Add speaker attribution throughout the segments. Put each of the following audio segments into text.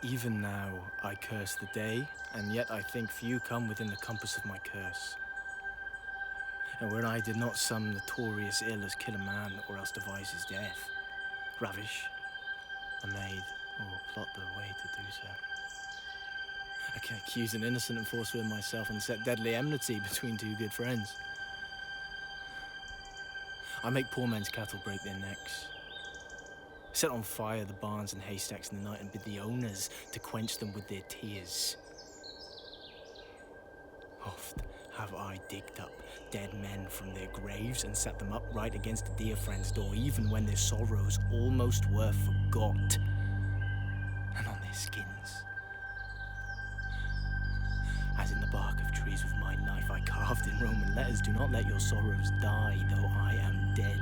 Speaker 1: Even now, I curse the day, and yet I think few come within the compass of my curse. And when I did not some notorious ill as kill a man, or else devise his death, ravish a maid, or plot the way to do so, I can accuse an innocent and forswear myself and set deadly enmity between two good friends. I make poor men's cattle break their necks, set on fire the barns and haystacks in the night, and bid the owners to quench them with their tears. Oft have I digged up dead men from their graves and set them upright against a dear friend's door, even when their sorrows almost were forgot, and on their skins, as in the bark of trees with my knife I carved in Roman letters, do not let your sorrows die, though I am dead.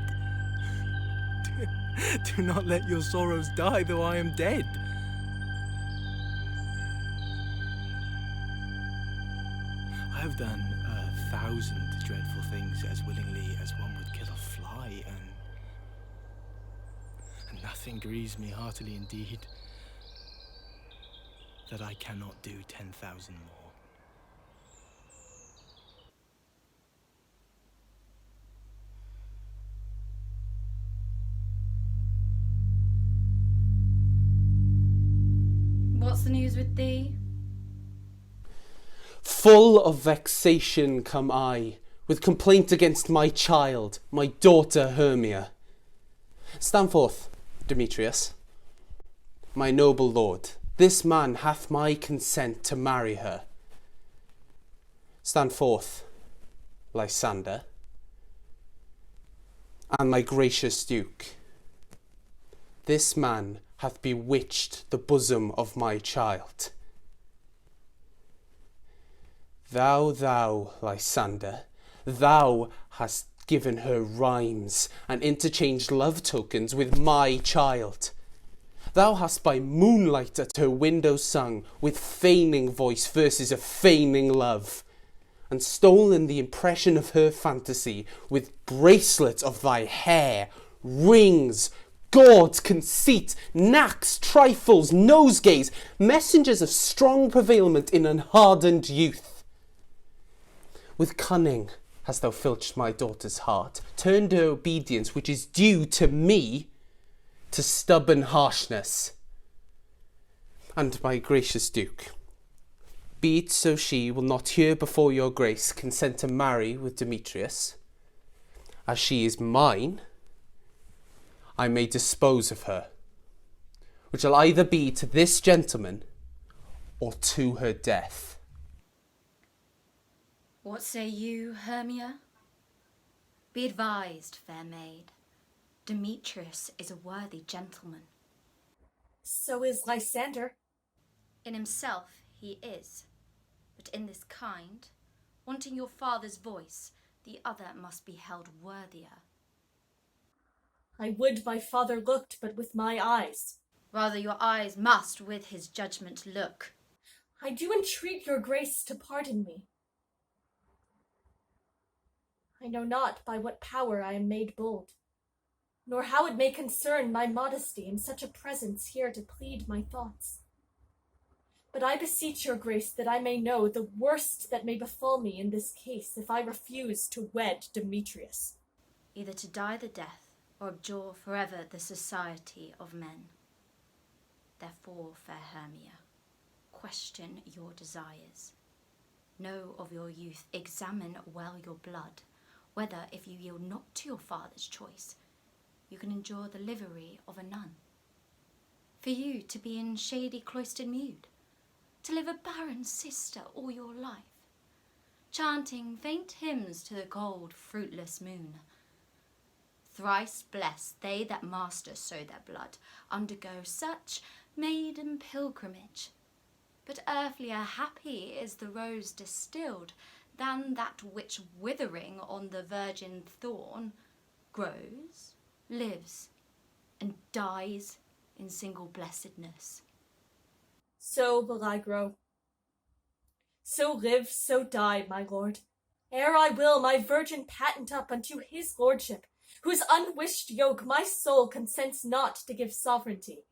Speaker 1: Do not let your sorrows die, though I am dead. I have done 1,000 dreadful things as willingly as one would kill a fly, and nothing grieves me heartily indeed that I cannot do 10,000 more.
Speaker 2: What's the news with thee?
Speaker 3: Full of vexation come I, with complaint against my child, my daughter Hermia. Stand forth, Demetrius. My noble lord, this man hath my consent to marry her. Stand forth, Lysander, and my gracious duke. This man hath bewitched the bosom of my child. Thou, Lysander, thou hast given her rhymes and interchanged love tokens with my child. Thou hast by moonlight at her window sung with feigning voice verses of feigning love, and stolen the impression of her fantasy with bracelets of thy hair, rings, gauds, conceit, knacks, trifles, nosegays, messengers of strong prevailment in unhardened youth. With cunning hast thou filched my daughter's heart, turned her obedience, which is due to me, to stubborn harshness. And my gracious duke, be it so she will not here before your grace consent to marry with Demetrius, as she is mine, I may dispose of her, which will either be to this gentleman or to her death.
Speaker 2: What say you, Hermia? Be advised, fair maid. Demetrius is a worthy gentleman.
Speaker 4: So is Lysander.
Speaker 2: In himself he is, but in this kind, wanting your father's voice, the other must be held worthier.
Speaker 4: I would my father looked but with my eyes.
Speaker 2: Rather your eyes must with his judgment look.
Speaker 4: I do entreat your grace to pardon me. I know not by what power I am made bold, nor how it may concern my modesty in such a presence here to plead my thoughts. But I beseech your grace that I may know the worst that may befall me in this case if I refuse to wed Demetrius.
Speaker 2: Either to die the death, or abjure forever the society of men. Therefore, fair Hermia, question your desires. Know of your youth, examine well your blood, whether, if you yield not to your father's choice, you can endure the livery of a nun. For you to be in shady cloistered mood, to live a barren sister all your life, chanting faint hymns to the cold, fruitless moon. Thrice blessed they that master so their blood, undergo such maiden pilgrimage. But earthlier happy is the rose distilled than that which withering on the virgin thorn grows, lives, and dies in single blessedness.
Speaker 4: So will I grow. So live, so die, my lord, ere I will my virgin patent up unto his lordship, whose unwished yoke my soul consents not to give sovereignty.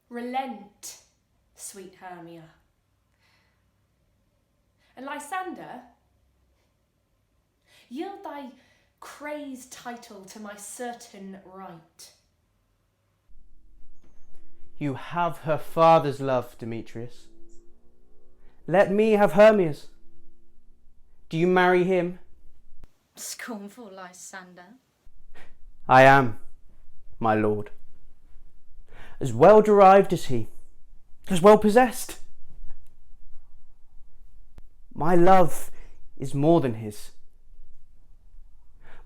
Speaker 5: Relent, sweet Hermia. And Lysander, yield thy crazed title to my certain right.
Speaker 6: You have her father's love, Demetrius. Let me have Hermia's. Do you marry him?
Speaker 2: Scornful Lysander.
Speaker 6: I am, my lord. As well derived as he, as well possessed. My love is more than his.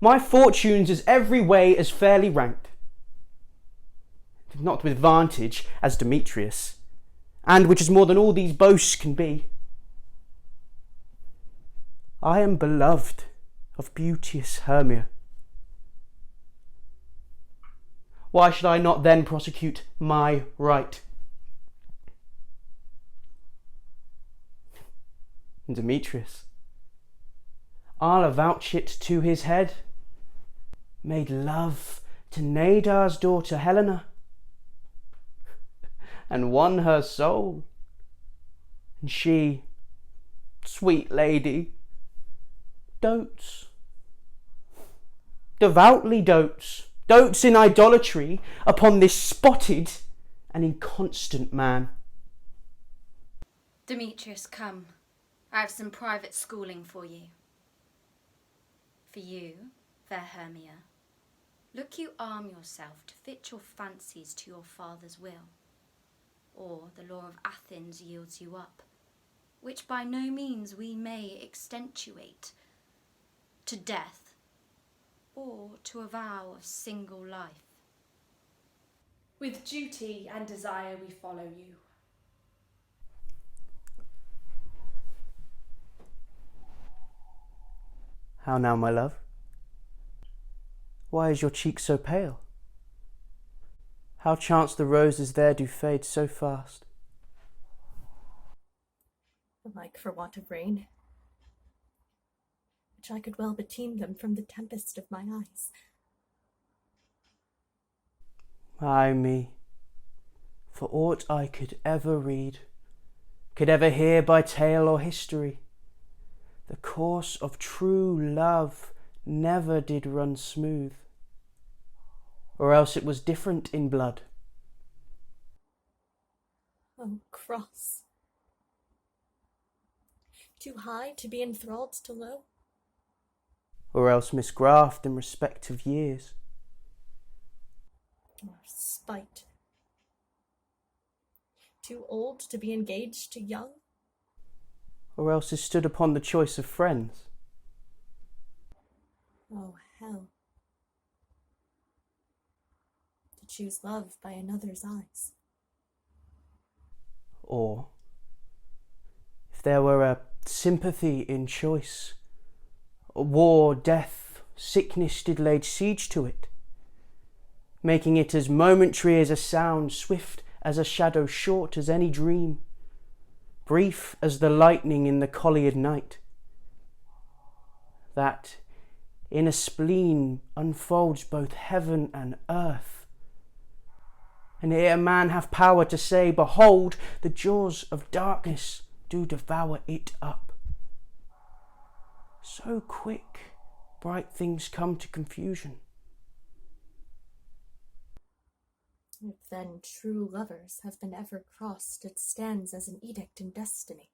Speaker 6: My fortunes is every way as fairly ranked, not with advantage as Demetrius, and which is more than all these boasts can be. I am beloved of beauteous Hermia. Why should I not then prosecute my right? And Demetrius, I'll avouch it to his head, made love to Nadar's daughter Helena, and won her soul. And she, sweet lady, dotes, devoutly dotes in idolatry upon this spotted and inconstant man.
Speaker 2: Demetrius, come. I have some private schooling for you. For you, fair Hermia, look you arm yourself to fit your fancies to your father's will, or the law of Athens yields you up, which by no means we may extenuate, to death, or to a vow of single life.
Speaker 5: With duty and desire we follow you.
Speaker 6: How now, my love? Why is your cheek so pale? How chance the roses there do fade so fast?
Speaker 4: Like for want of rain, which I could well beteem them from the tempest of my eyes.
Speaker 6: Ay me, for aught I could ever read, could ever hear by tale or history, the course of true love never did run smooth, or else it was different in blood.
Speaker 4: Oh, cross! Too high to be enthralled to low?
Speaker 6: Or else misgraft in respect of years.
Speaker 4: Or spite? Too old to be engaged to young?
Speaker 6: Or else is stood upon the choice of friends.
Speaker 4: Oh, hell! To choose love by another's eyes.
Speaker 6: Or, if there were a sympathy in choice, war, death, sickness did lay siege to it, making it as momentary as a sound, swift as a shadow, short as any dream, brief as the lightning in the colliered night, that in a spleen unfolds both heaven and earth, and ere a man have power to say, behold, the jaws of darkness do devour it up. So quick bright things come to confusion.
Speaker 4: If then true lovers have been ever crossed, it stands as an edict in destiny.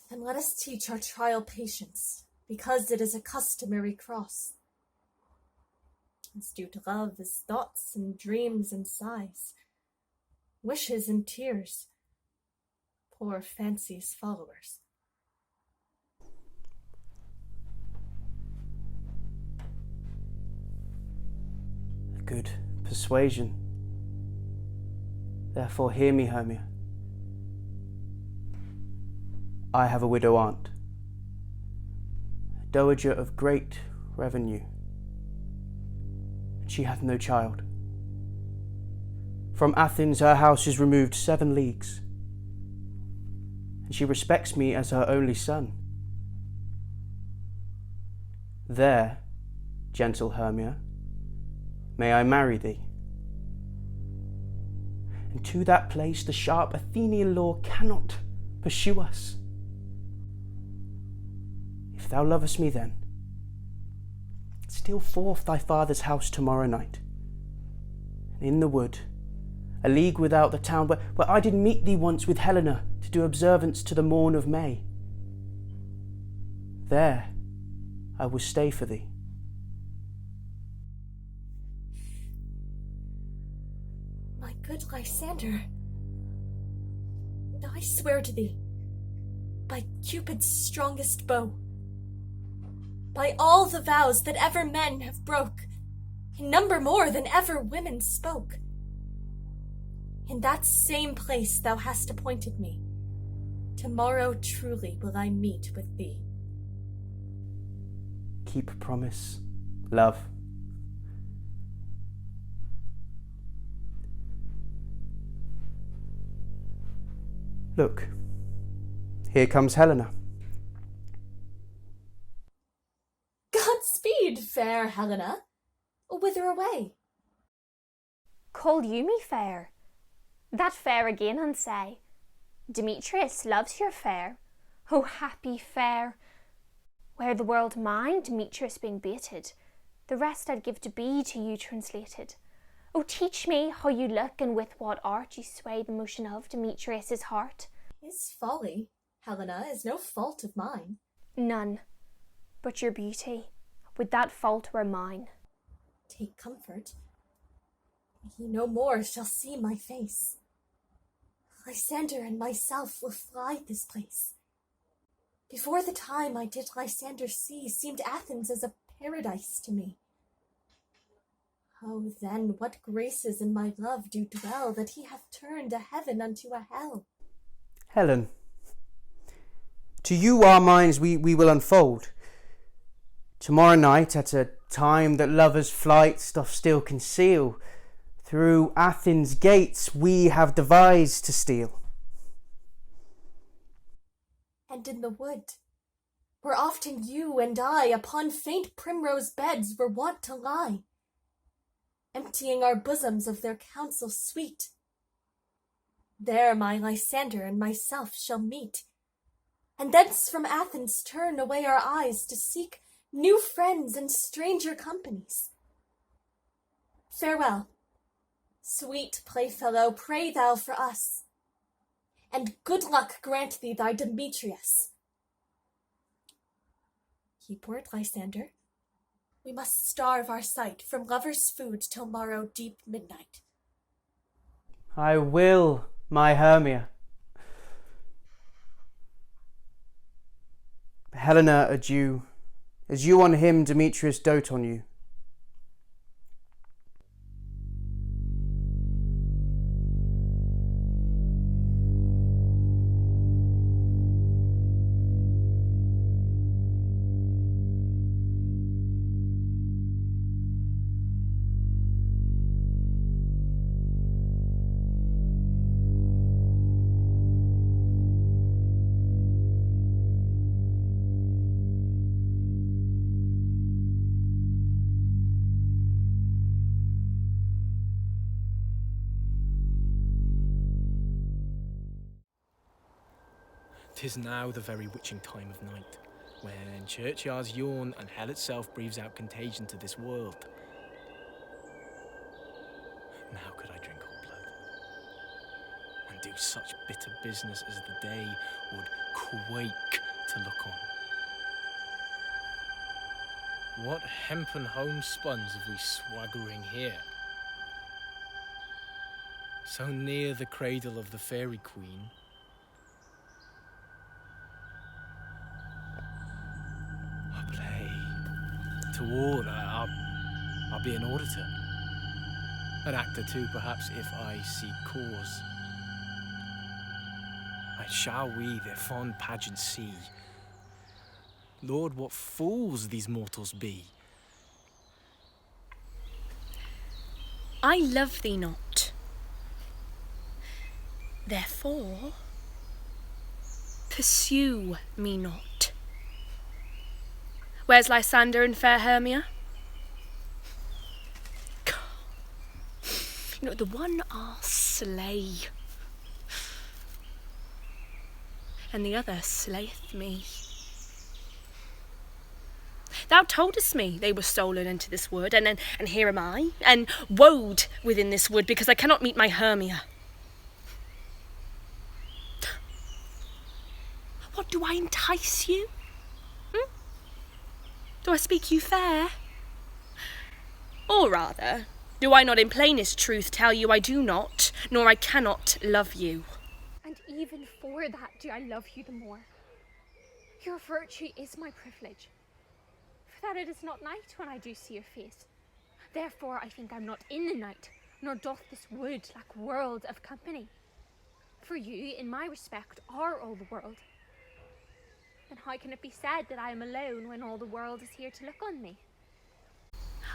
Speaker 4: Then let us teach our trial patience, because it is a customary cross. As due to love as thoughts and dreams and sighs, wishes and tears, poor fancy's followers.
Speaker 6: A good persuasion. Therefore hear me, Hermia. I have a widow aunt, a dowager of great revenue. She hath no child, From Athens her house is removed 7 leagues, and she respects me as her only son. There, gentle Hermia, may I marry thee. And to that place the sharp Athenian law cannot pursue us. If thou lovest me then, steal forth thy father's house tomorrow night, and in the wood, a league without the town, where I did meet thee once with Helena to do observance to the morn of May. There I will stay for thee.
Speaker 4: My good Lysander, I swear to thee, by Cupid's strongest bow, by all the vows that ever men have broke, in number more than ever women spoke, in that same place thou hast appointed me, tomorrow truly will I meet with thee.
Speaker 6: Keep promise, love. Look, here comes Helena.
Speaker 4: Godspeed, fair Helena. Whither away?
Speaker 7: Call you me fair? That fair again and say, Demetrius loves your fair. Oh, happy fair! Were the world mine, Demetrius being baited, the rest I'd give to be to you translated. Oh, teach me how you look and with what art you sway the motion of Demetrius's heart.
Speaker 4: His folly, Helena, is no fault of mine.
Speaker 7: None, but your beauty, would that fault were mine.
Speaker 4: Take comfort. He no more shall see my face. Lysander and myself will fly this place. Before the time I did Lysander see, seemed Athens as a paradise to me. Oh, then, what graces in my love do dwell, that he hath turned a heaven unto a hell.
Speaker 6: Helen, to you our minds we will unfold. Tomorrow night, at a time that lovers' flights doth still conceal, through Athens' gates we have devised to steal.
Speaker 4: And in the wood, where often you and I upon faint primrose beds were wont to lie, emptying our bosoms of their counsel sweet. There my Lysander and myself shall meet, and thence from Athens turn away our eyes to seek new friends and stranger companies. Farewell, sweet playfellow, pray thou for us, and good luck grant thee thy Demetrius. Keep word, Lysander. We must starve our sight from lovers' food till morrow deep midnight.
Speaker 6: I will, my Hermia. Helena, adieu. As you on him, Demetrius dote on you.
Speaker 1: "'Tis now the very witching time of night, when churchyards yawn and hell itself breathes out contagion to this world. Now could I drink all blood, and do such bitter business as the day would quake to look on. What hempen homespuns have we swaggering here? So near the cradle of the fairy queen, toward I'll be an auditor, an actor too, perhaps, if I see cause. And shall we their fond pageant see? Lord, what fools these mortals be!
Speaker 8: I love thee not,
Speaker 5: Therefore, pursue me not. Where's Lysander and fair Hermia? You know, the one I'll slay, and the other slayeth me. Thou toldest me they were stolen into this wood, and here am I, and woed within this wood because I cannot meet my Hermia. What, do I entice you? Do I speak you fair? Or rather, do I not in plainest truth tell you I do not, nor I cannot love you?
Speaker 7: And even for that do I love you the more. Your virtue is my privilege, for that it is not night when I do see your face. Therefore I think I'm not in the night, nor doth this wood lack world of company. For you, in my respect, are all the world. Then how can it be said that I am alone when all the world is here to look on me?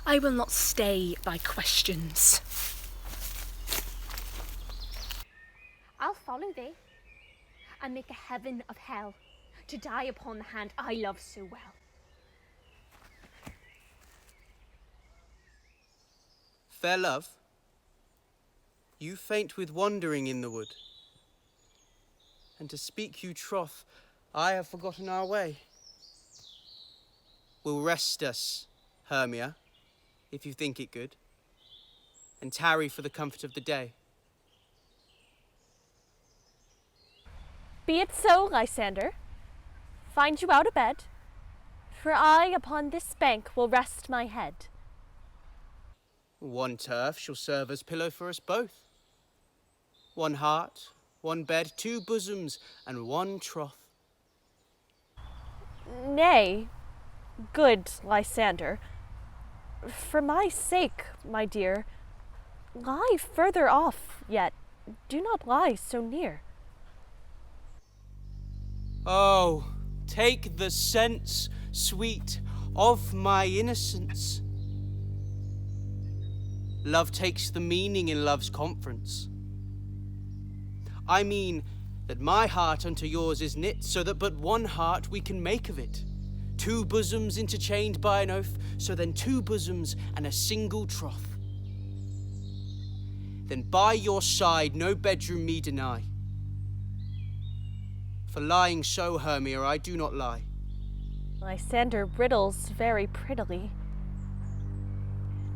Speaker 5: I will not stay thy questions.
Speaker 7: I'll follow thee, and make a heaven of hell, to die upon the hand I love so well.
Speaker 3: Fair love, you faint with wandering in the wood, and to speak you troth, I have forgotten our way. Will rest us, Hermia, if you think it good, and tarry for the comfort of the day.
Speaker 4: Be it so, Lysander. Find you out of bed, for I upon this bank will rest my head.
Speaker 3: One turf shall serve as pillow for us both. One heart, one bed, two bosoms, and one troth.
Speaker 4: Nay, good Lysander, for my sake, my dear, lie further off, yet do not lie so near.
Speaker 3: Oh, take the sense, sweet, of my innocence. Love takes the meaning in love's conference. I mean that my heart unto yours is knit, so that but one heart we can make of it. Two bosoms interchained by an oath, so then two bosoms and a single troth. Then by your side no bedroom me deny. For lying so, Hermia, I do not lie.
Speaker 4: Lysander riddles very prettily.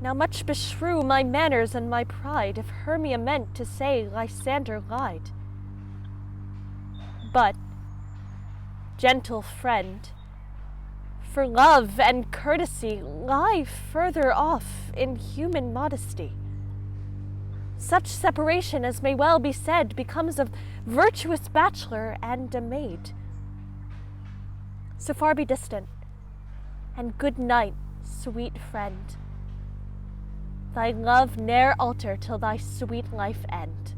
Speaker 4: Now much beshrew my manners and my pride if Hermia meant to say Lysander lied. But, gentle friend, for love and courtesy lie further off in human modesty. Such separation as may well be said becomes of virtuous bachelor and a maid. So far be distant, and good night, sweet friend. Thy love ne'er alter till thy sweet life end.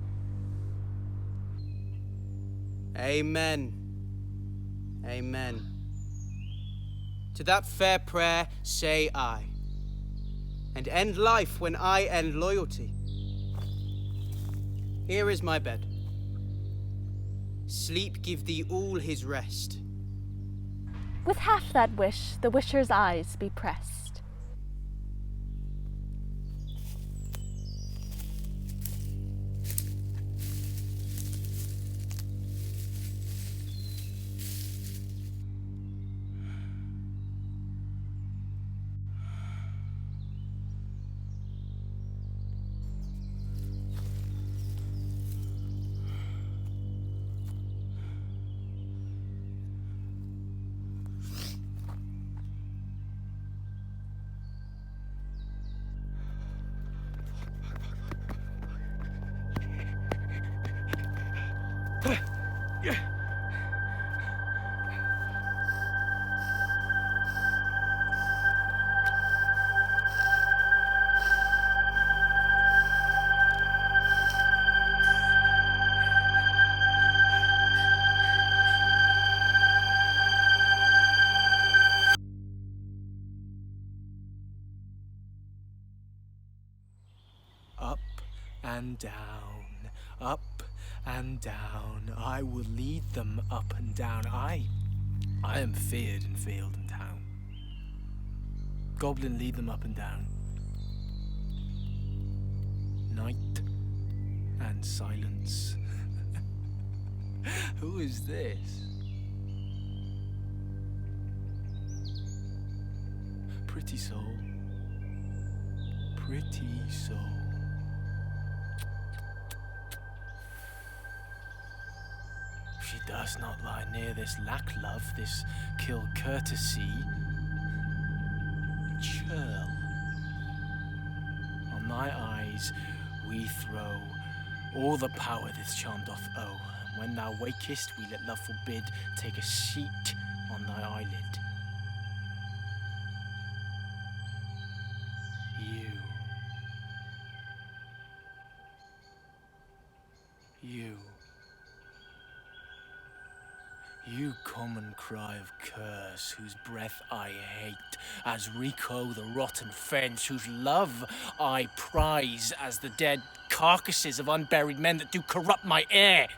Speaker 3: Amen. Amen. To that fair prayer say I, and end life when I end loyalty. Here is my bed. Sleep give thee all his rest.
Speaker 4: With half that wish, the wisher's eyes be pressed.
Speaker 1: Up and down, up and down. I will lead them up and down. I am feared in field and town. Goblin, lead them up and down. Night and silence. Who is this? Pretty soul. Pretty soul. She does not lie near this lack love, this kill courtesy. Churl. On thy eyes we throw all the power this charm doth owe. And when thou wakest, we let love forbid take a seat on thy eyelid. You common cry of curse, whose breath I hate, as Rico the rotten fence, whose love I prize as the dead carcasses of unburied men that do corrupt my air.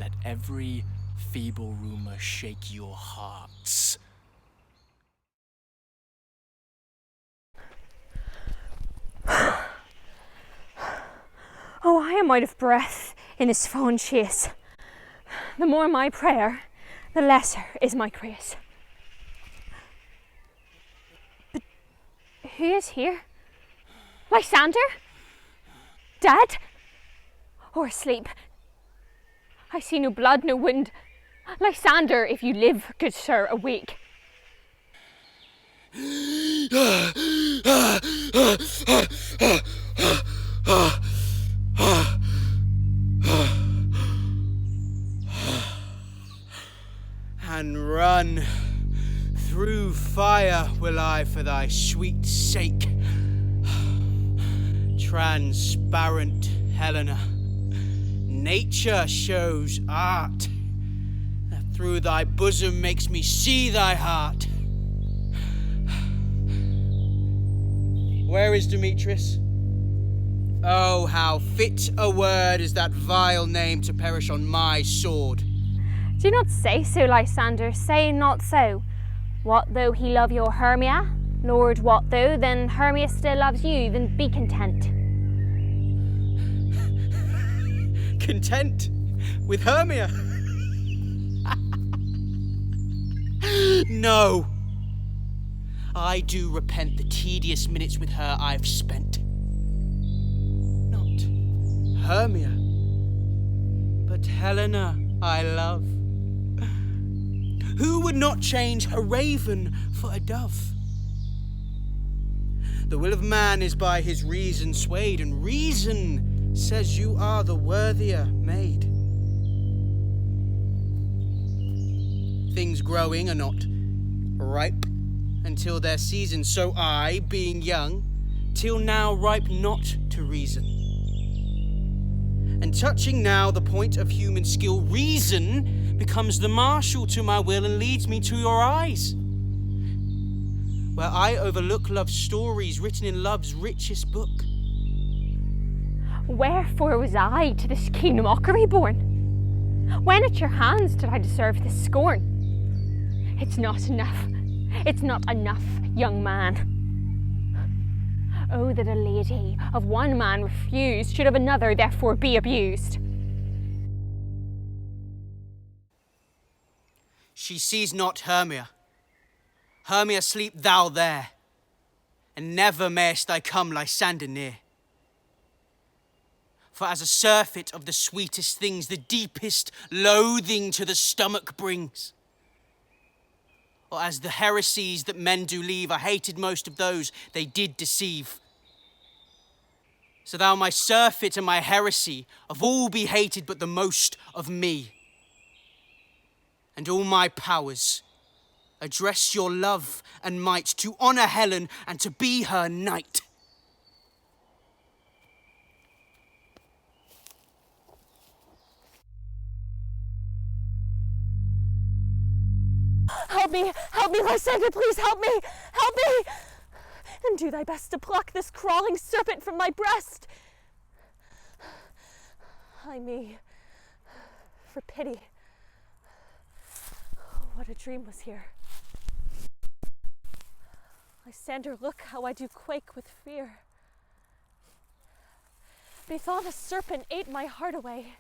Speaker 1: Let every feeble rumour shake your hearts.
Speaker 7: Oh, I am out of breath in this fond chase. The more my prayer, the lesser is my grace. But who is here? Lysander? Dead? Or asleep? I see no blood, no wound. Lysander, if you live, good sir, awake.
Speaker 6: And run through fire will I for thy sweet sake. Transparent Helena, nature shows art that through thy bosom makes me see thy heart. Where is Demetrius? Oh, how fit a word is that vile name to perish on my sword.
Speaker 7: Do not say so, Lysander, say not so. What though he love your Hermia? Lord, what though? Then Hermia still loves you, then be content.
Speaker 6: Content with Hermia? No. I do repent the tedious minutes with her I've spent. Not Hermia, but Helena I love. Who would not change a raven for a dove? The will of man is by his reason swayed, and reason says you are the worthier maid. Things growing are not ripe until their season, so I, being young, till now ripe not to reason. And touching now the point of human skill, reason becomes the marshal to my will and leads me to your eyes, where I overlook love's stories written in love's richest book.
Speaker 7: Wherefore was I to this keen mockery born? When at your hands did I deserve this scorn? It's not enough. It's not enough, young man. Oh, that a lady of one man refused should of another therefore be abused.
Speaker 6: She sees not Hermia. Hermia, sleep thou there, and never mayst I come Lysander near. For as a surfeit of the sweetest things, the deepest loathing to the stomach brings. Or as the heresies that men do leave are hated most of those they did deceive. So thou my surfeit and my heresy, of all be hated but the most of me. And all my powers address your love and might to honour Helen and to be her knight.
Speaker 7: Help me, Lysander, please help me, and do thy best to pluck this crawling serpent from my breast.
Speaker 4: Ay me, for pity. What a dream was here. Lysander, look how I do quake with fear. Methought a serpent ate my heart away,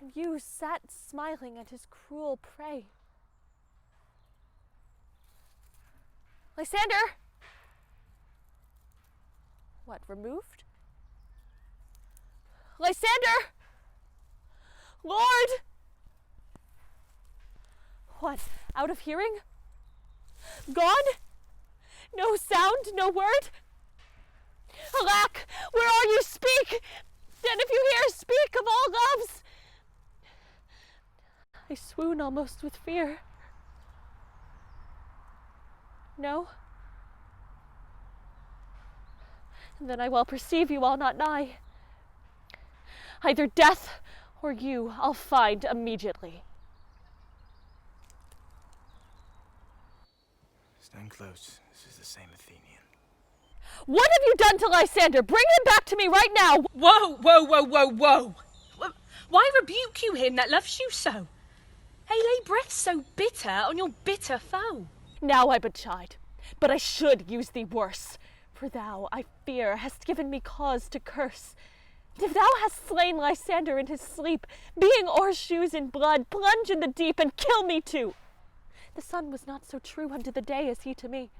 Speaker 4: and you sat smiling at his cruel prey. Lysander! What, removed? Lysander! Lord! What, out of hearing? Gone? No sound, no word? Alack, where are you? Speak! And if you hear, speak of all loves! I swoon almost with fear. No? And then I well perceive you all not nigh. Either death or you I'll find immediately.
Speaker 1: Stand close. This is the same Athenian.
Speaker 4: What have you done to Lysander? Bring him back to me right now!
Speaker 5: Whoa, whoa, whoa, whoa, whoa! Why rebuke you him that loves you so? Hey, lay breath so bitter on your bitter foe.
Speaker 4: Now I but chide, but I should use thee worse. For thou, I fear, hast given me cause to curse. If thou hast slain Lysander in his sleep, being o'ershoes in blood, plunge in the deep and kill me too. The sun was not so true unto the day as he to me.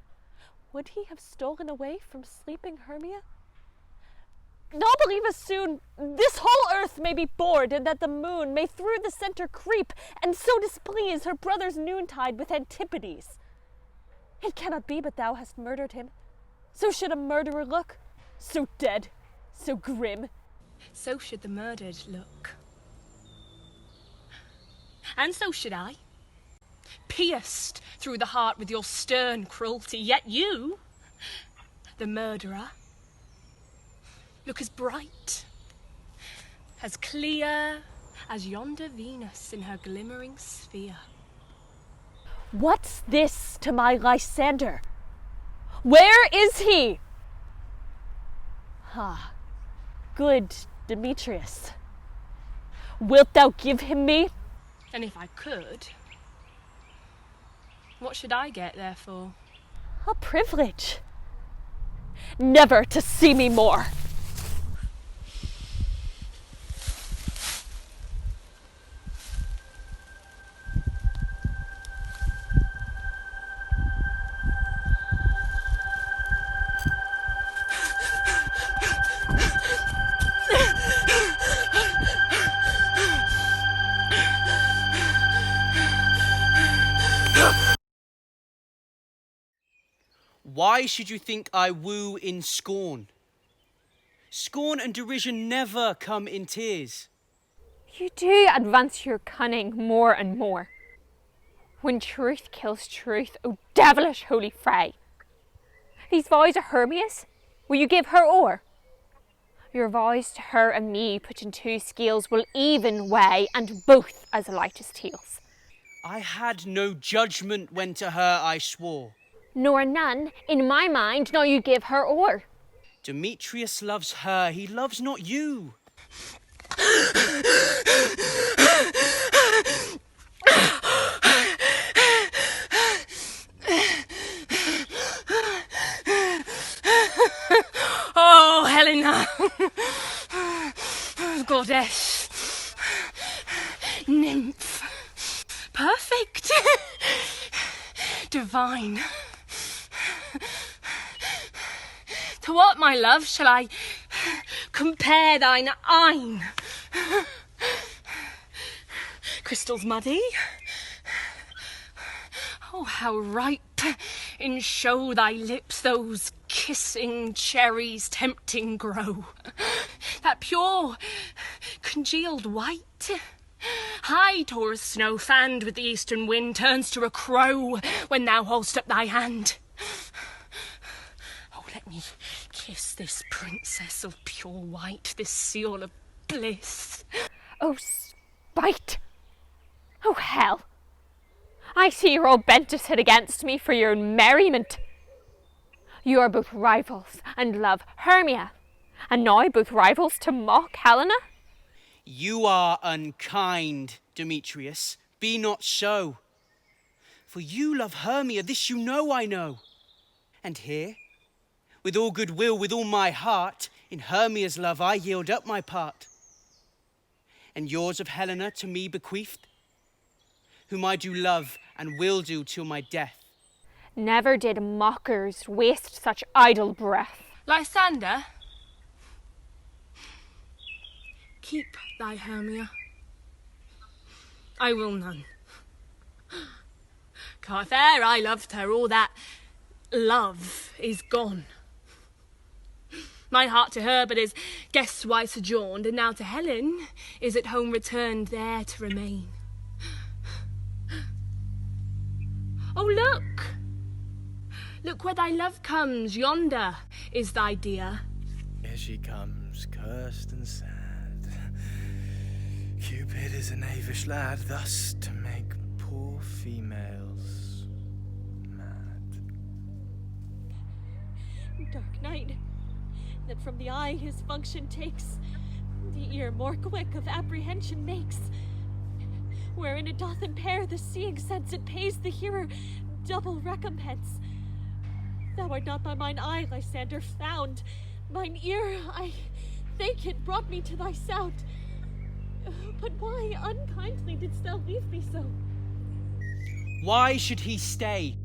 Speaker 4: Would he have stolen away from sleeping Hermia? I'll believe as soon this whole earth may be bored, and that the moon may through the centre creep, and so displease her brother's noontide with Antipodes. It cannot be but thou hast murdered him. So should a murderer look, so dead, so grim.
Speaker 5: So should the murdered look. And so should I. Pierced through the heart with your stern cruelty, yet you, the murderer, look as bright, as clear as yonder Venus in her glimmering sphere.
Speaker 4: What's this to my Lysander? Where is he? Ah, good Demetrius. Wilt thou give him me?
Speaker 5: And if I could, what should I get therefore?
Speaker 4: A privilege. Never to see me more.
Speaker 6: Why should you think I woo in scorn? Scorn and derision never come in tears.
Speaker 7: You do advance your cunning more and more. When truth kills truth, O devilish holy fray. These vows are Hermia's. Will you give her o'er? Your vows to her and me put in two scales will even weigh, and both as light as teals.
Speaker 6: I had no judgment when to her I swore.
Speaker 7: Nor none, in my mind, now you give her o'er.
Speaker 6: Demetrius loves her, he loves not you.
Speaker 5: Oh, Helena! Goddess! Nymph! Perfect! Divine! To what, my love, shall I compare thine eyne? Crystals muddy? Oh, how ripe in show thy lips those kissing cherries tempting grow. That pure congealed white, high Taurus snow fanned with the eastern wind, turns to a crow when thou hold'st up thy hand. Oh, let me kiss this princess of pure white, this seal of bliss.
Speaker 7: Oh, spite! Oh, hell! I see you're all bent to sit against me for your own merriment. You are both rivals and love Hermia, and now both rivals to mock Helena?
Speaker 8: You are unkind, Demetrius. Be not so. For you love Hermia, this you know I know. And here, with all goodwill, with all my heart, in Hermia's love I yield up my part. And yours of Helena to me bequeathed, whom I do love and will do till my death.
Speaker 7: Never did mockers waste such idle breath.
Speaker 5: Lysander, keep thy Hermia. I will none. Car fair I loved her, all that love is gone. My heart to her but is guest-wise sojourned, and now to Helen is at home returned there to remain. Oh, look! Look where thy love comes, yonder is thy dear.
Speaker 1: Here she comes, cursed and sad. Cupid is a knavish lad, thus to make poor females mad.
Speaker 4: Dark night, that from the eye his function takes, the ear more quick of apprehension makes. Wherein it doth impair the seeing sense, it pays the hearer double recompense. Thou art not by mine eye, Lysander, found. Mine ear, I thank it, brought me to thy sound. But why unkindly didst thou leave me so?
Speaker 8: Why should he stay,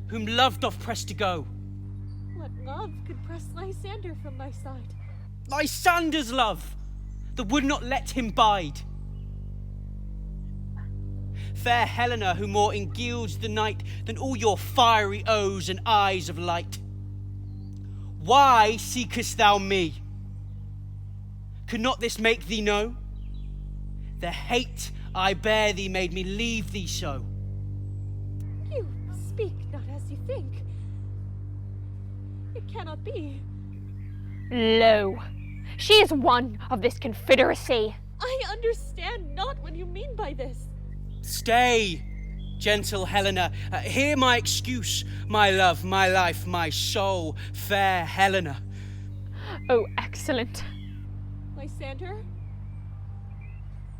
Speaker 8: whom love doth press to go?
Speaker 4: What love could press Lysander from thy side?
Speaker 8: Lysander's love, that would not let him bide. Fair Helena, who more engilds the night than all your fiery O's and eyes of light. Why seekest thou me? Could not this make thee know? The hate I bear thee made me leave thee so.
Speaker 4: You speak not as you think. It cannot be.
Speaker 7: Lo, she is one of this confederacy.
Speaker 4: I understand not what you mean by this.
Speaker 8: Stay, gentle Helena. Hear my excuse, my love, my life, my soul, fair Helena.
Speaker 7: Oh, excellent.
Speaker 4: Lysander?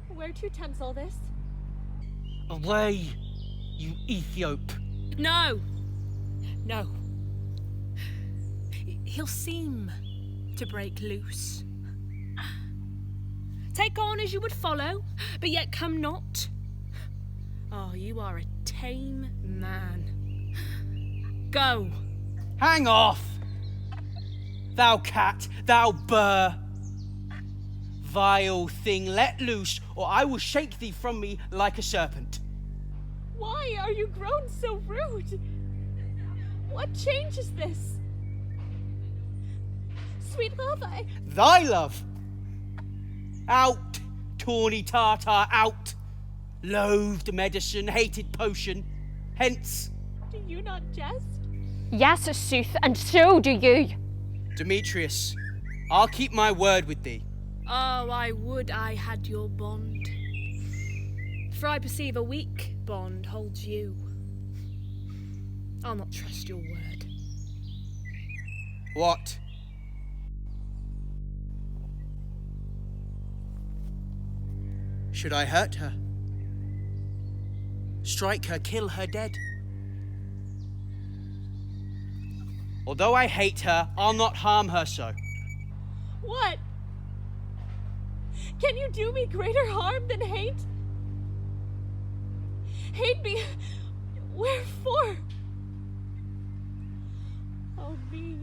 Speaker 4: Whereto tends all this?
Speaker 8: Away, you Ethiop.
Speaker 5: No. No. He'll seem to break loose. Take on as you would follow, but yet come not. Oh, you are a tame man. Go.
Speaker 8: Hang off, thou cat, thou burr. Vile thing, let loose, or I will shake thee from me like a serpent.
Speaker 4: Why are you grown so rude? What change is this? Sweet love,
Speaker 8: Thy love! Out, tawny tartar, out! Loathed medicine, hated potion, hence!
Speaker 4: Do you not jest?
Speaker 7: Yes, sooth, and so do you.
Speaker 8: Demetrius, I'll keep my word with thee.
Speaker 5: Oh, I would I had your bond. For I perceive a weak bond holds you. I'll not trust your word.
Speaker 8: What? Should I hurt her? Strike her, kill her dead? Although I hate her, I'll not harm her so.
Speaker 4: What? Can you do me greater harm than hate? Hate me? Wherefore? Oh, me.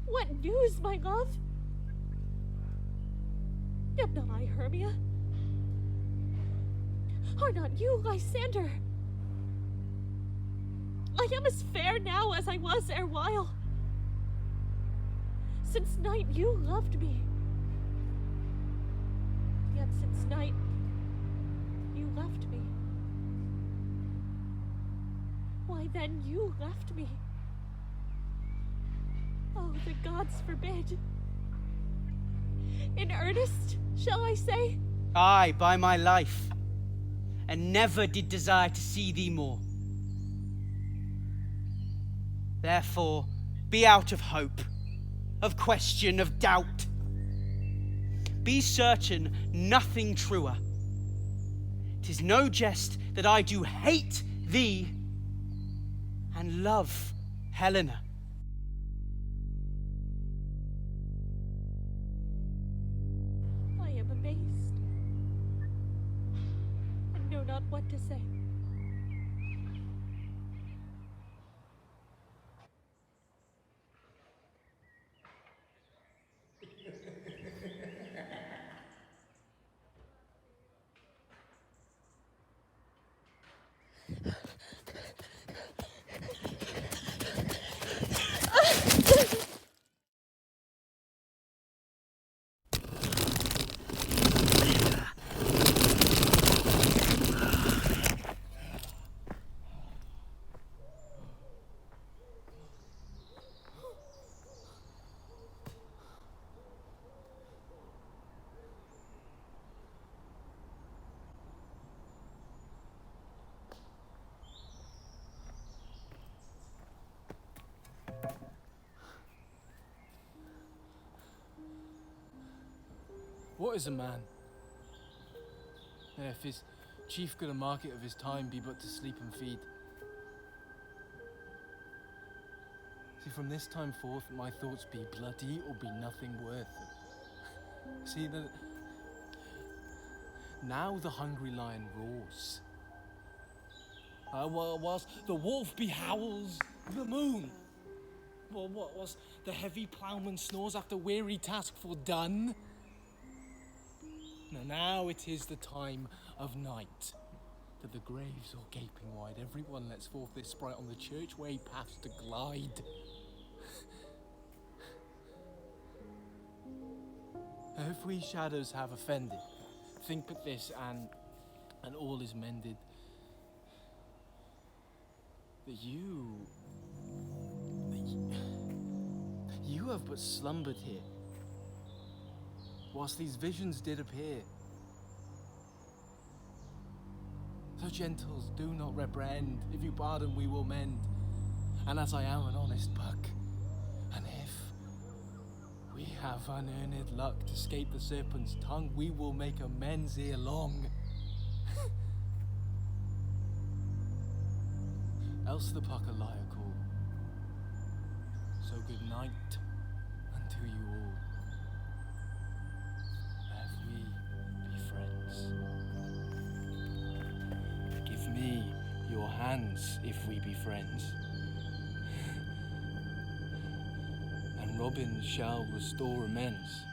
Speaker 4: What news, my love? Am not I Hermia? Are not you Lysander? I am as fair now as I was erewhile. Since night you loved me. Yet since night you left me. Why then you left me. Oh, the gods forbid. In earnest, shall I say?
Speaker 8: Aye, by my life, and never did desire to see thee more. Therefore, be out of hope, of question, of doubt. be certain nothing truer. 'Tis no jest that I do hate thee and love Helena.
Speaker 4: I am amazed and know not what to say.
Speaker 1: What is a man? If his chief good and market of his time be but to sleep and feed. See, from this time forth, my thoughts be bloody or be nothing worth. See, now the hungry lion roars. Whilst the wolf behowls the moon. Whilst the heavy ploughman snores after weary task fordone. Now it is the time of night, that the graves are gaping wide. Everyone lets forth their sprite on the churchway paths to glide. If we shadows have offended, think but this, and all is mended. That you have but slumbered here, whilst these visions did appear. So gentles, do not reprehend. If you pardon, we will mend. And as I am an honest buck, and if we have unearned luck to escape the serpent's tongue, we will make amends ere long. Else the pucker liar call. So good night unto you all. If we be friends. Give me your hands if we be friends. And Robin shall restore amends.